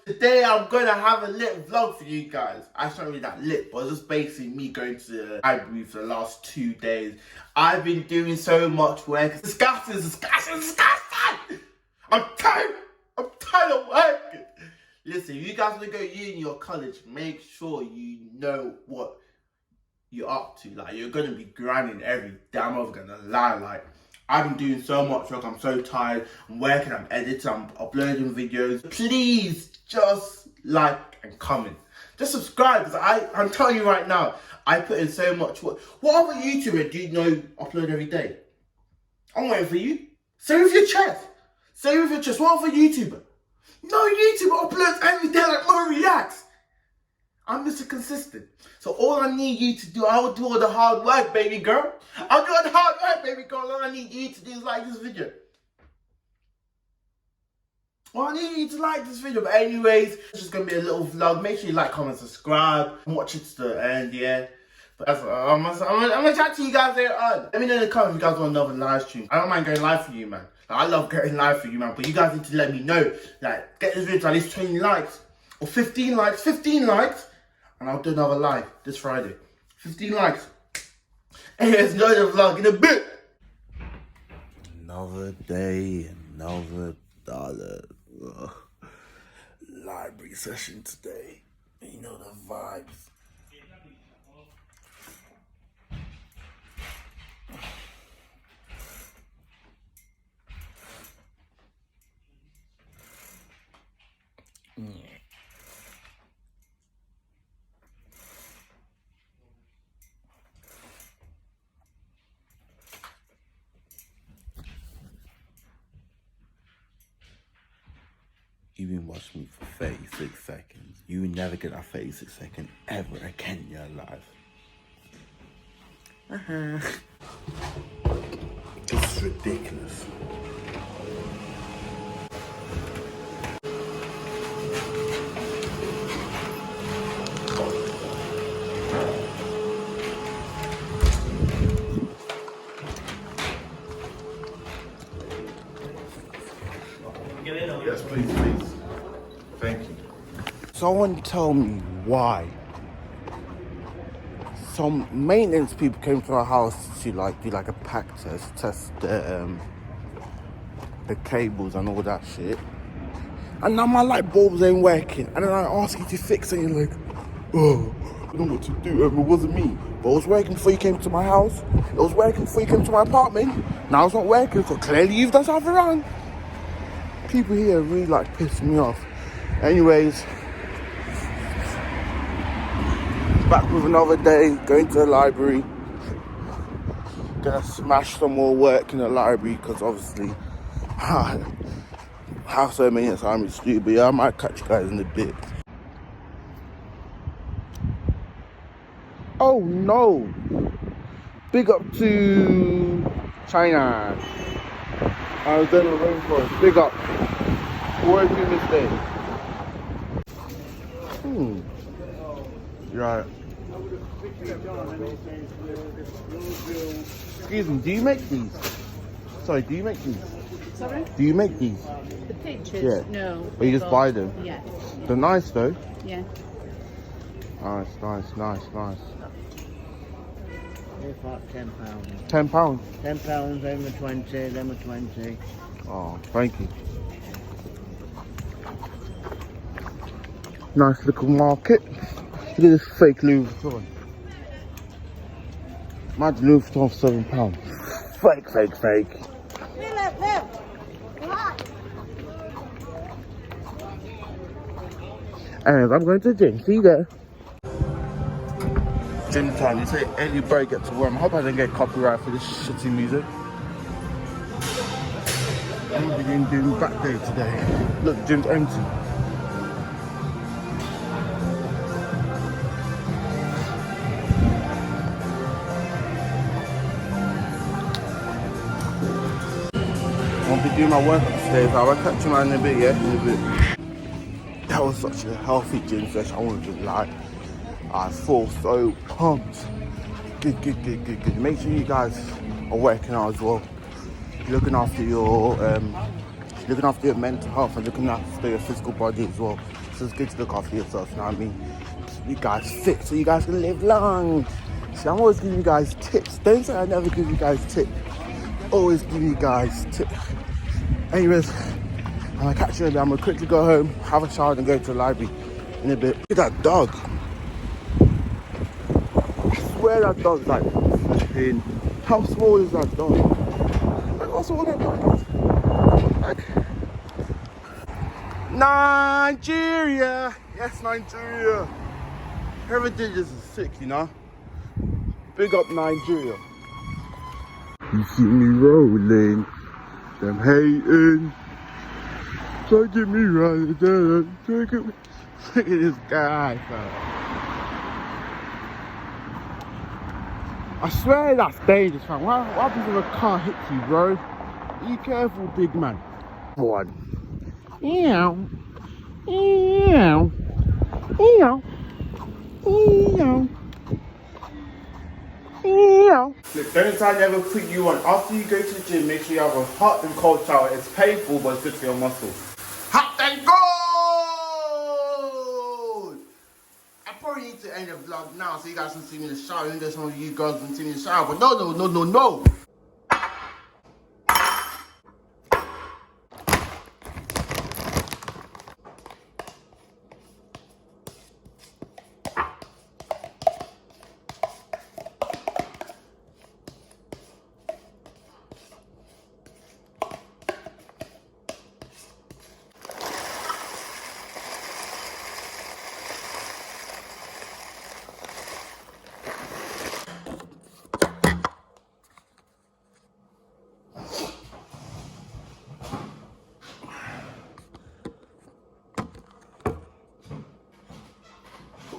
Today I'm gonna have a lit vlog for you guys. It's not really that lit, but it's just basically me going to the library for the last 2 days. I've been doing so much work. It's disgusting. I'm tired of working. Listen, if you guys want to go uni or college, make sure you know what you're up to. Like, you're gonna be grinding every day. I'm not gonna lie. Like, I've been doing so much work. I'm so tired. I'm working. I'm editing. I'm uploading videos. Please just like and comment. Just subscribe, because I'm telling you right now, I put in so much work. What other YouTuber do you know upload every day? I'm waiting for you. Say with your chest. Say with your chest. What other YouTuber? No YouTuber uploads every day like Mo reacts. I'm Mr. Consistent. So all I need you to do, I will do all the hard work, baby girl. I'll do all the hard work, baby girl. All I need you to do is like this video. Well, I need you to like this video. But anyways, it's just going to be a little vlog. Make sure you like, comment, subscribe. Watch it to the end, yeah. But that's I'm going to chat to you guys later on. Let me know in the comments if you guys want another live stream. I don't mind going live for you, man. Like, I love getting live for you, man. But you guys need to let me know. Like, get this video to at least 20 likes. Or 15 likes. 15 likes. And I'll do another live this Friday. 15 likes. Anyways, another vlog in a bit. Another day, another dollar. Library session today. You know the vibes. You've been watching me for 36 seconds. You will never get that 36 seconds ever again in your life. This is ridiculous. Yes, please. Thank you. Someone tell me why some maintenance people came to our house to like do like a pack test the cables and all that shit. And now my light bulbs ain't working. And then I ask you to fix it and you're like, oh, I don't know what to do. It wasn't me. But it was working before you came to my house. It was working before you came to my apartment. Now it's not working, so clearly you've done something wrong. People here really like pissing me off. Anyways, back with another day, going to the library. Gonna smash some more work in the library because obviously I have so many assignments to do. But yeah, I might catch you guys in a bit. Oh no! Big up to China. I was in the rainforest. Big up. Working this day. Right. Excuse me, do you make these? Sorry, do you make these? Sorry? Do you make these? The pictures? Yeah. No. Or you just buy them? Yeah. They're nice though. Yeah. Nice. It's like £10. £10? £10, them are 20, them are 20. Oh, thank you. Nice little market. Look at this fake Louis Vuitton. Imagine Louis Vuitton for £7. Fake. Anyways, I'm going to the gym. See you there. Gym time. You say any break get to work. I hope I don't get copyright for this shitty music. I'm going to be doing back day today. Look, the gym's empty. I'll be doing my workout today, so I'll catch you in a bit, yeah? In a bit. That was such a healthy gym session, I won't just lie. I feel so pumped. Good. Make sure you guys are working out as well. Looking after your mental health and looking after your physical body as well. So it's good to look after yourself, you know what I mean? So you guys fit so you guys can live long. See, I'm always giving you guys tips. Don't say I never give you guys tips. Always give you guys tips. Anyways, I'm gonna catch you in a bit. I'm gonna quickly go home, have a shower, and go to the library in a bit. Look at that dog. I swear that dog's like fucking. How small is that dog? Like, what's all that dog? Like, Nigeria! Yes, Nigeria! Whoever did this is sick, you know? Big up Nigeria. You see me rolling, them hating. Try to get me right there. Look at this guy, fam. I swear that's dangerous, fam. What happens if a car hits you, bro? Be careful, big man. One. Ew. Ew. Ew. Ew. Ew. Look, don't I never put you on. After you go to the gym, make sure you have a hot and cold shower. It's painful, but it's good for your muscles. Hot and cold! I probably need to end the vlog now so you guys can see me in the shower. Even though some of you girls can see me in the shower, but no.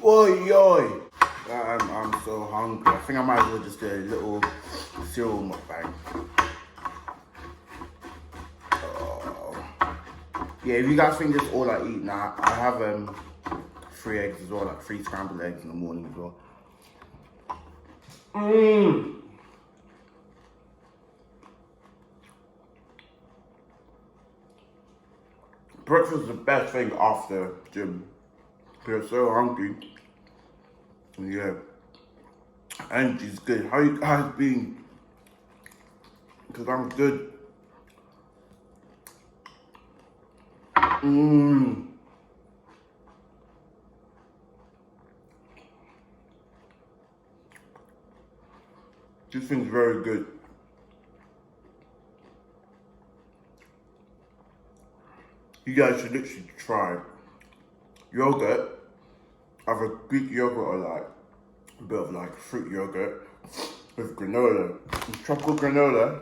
Oi. I'm so hungry. I think I might as well just do a little cereal mukbang. Oh. Yeah, if you guys think this is all I eat, nah, I have 3 eggs as well, like 3 scrambled eggs in the morning as well. Breakfast is the best thing after gym. You're so hungry. Yeah. Energy's good. How you guys been? Because I'm good. This thing's very good. You guys should literally try yogurt. Either Greek yogurt or like a bit of like fruit yogurt with granola. Tropical granola.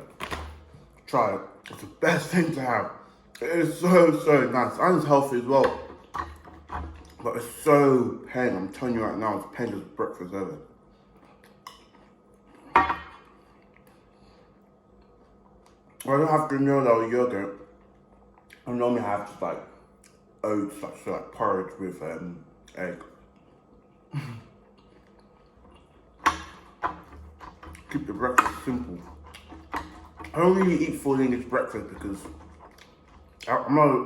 Try it. It's the best thing to have. It is so nice. And it's healthy as well. But it's so pain. I'm telling you right now, it's painless breakfast ever. When I don't have granola or yogurt, I normally have just like oats, like porridge with egg. Keep the breakfast simple. I don't really eat full English breakfast because I'm not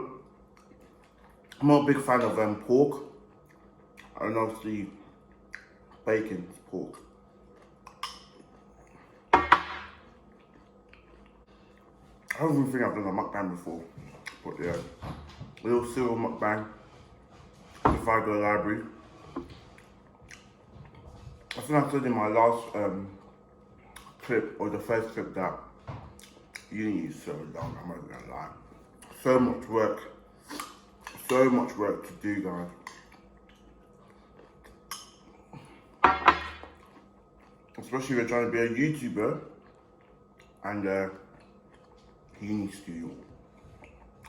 a big fan of pork, and obviously bacon is pork. I don't even think I've done a mukbang before, but yeah, a little cereal mukbang if I go to the library. I think I said in my last clip, or the first clip, that uni is so long, I'm not gonna lie. So much work to do, guys. Especially if you're trying to be a YouTuber and uni student.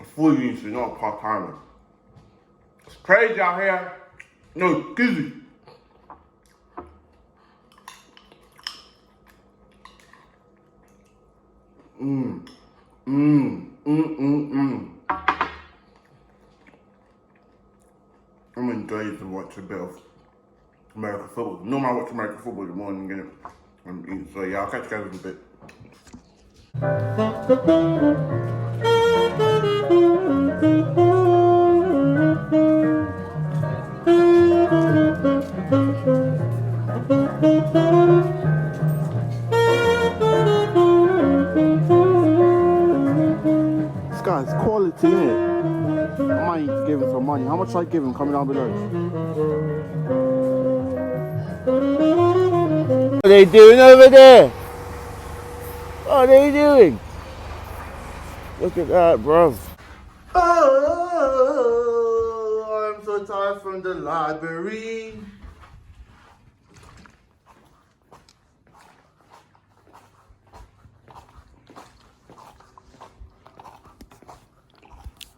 A full uni student, not a part-timer. It's crazy out here. No, excuse me. I'm enjoying to watch a bit of American football. Normally I watch American football in the morning and eat. So yeah, I'll catch you guys in a bit. quality, innit? I might need to give him some money. How much should I give him? Comment down below. What are they doing over there? What are they doing? Look at that, bro. Oh, I'm so tired from the library.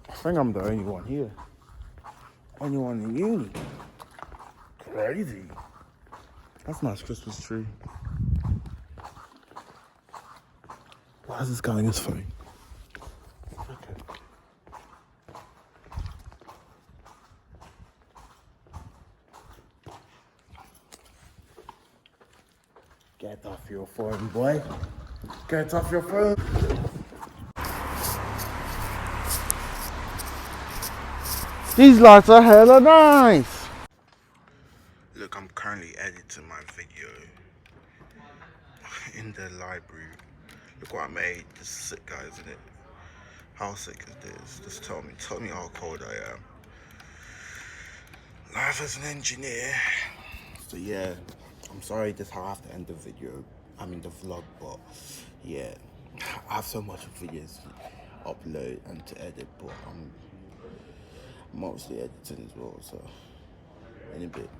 I think I'm the only one here. Only one in uni. Crazy. That's a nice Christmas tree. Why is this guy on his phone? Okay. Get off your phone, boy. Get off your phone. These lights are hella nice. Look, I'm currently editing my video in the library. Look what I made. This is sick, guys, isn't it? How sick is this? Just tell me how cold I am. Life as an engineer. So yeah, I'm sorry this is how I have to end the video. I mean the vlog, but yeah, I have so much videos to upload and to edit, but I'm mostly editing as well, so in a bit.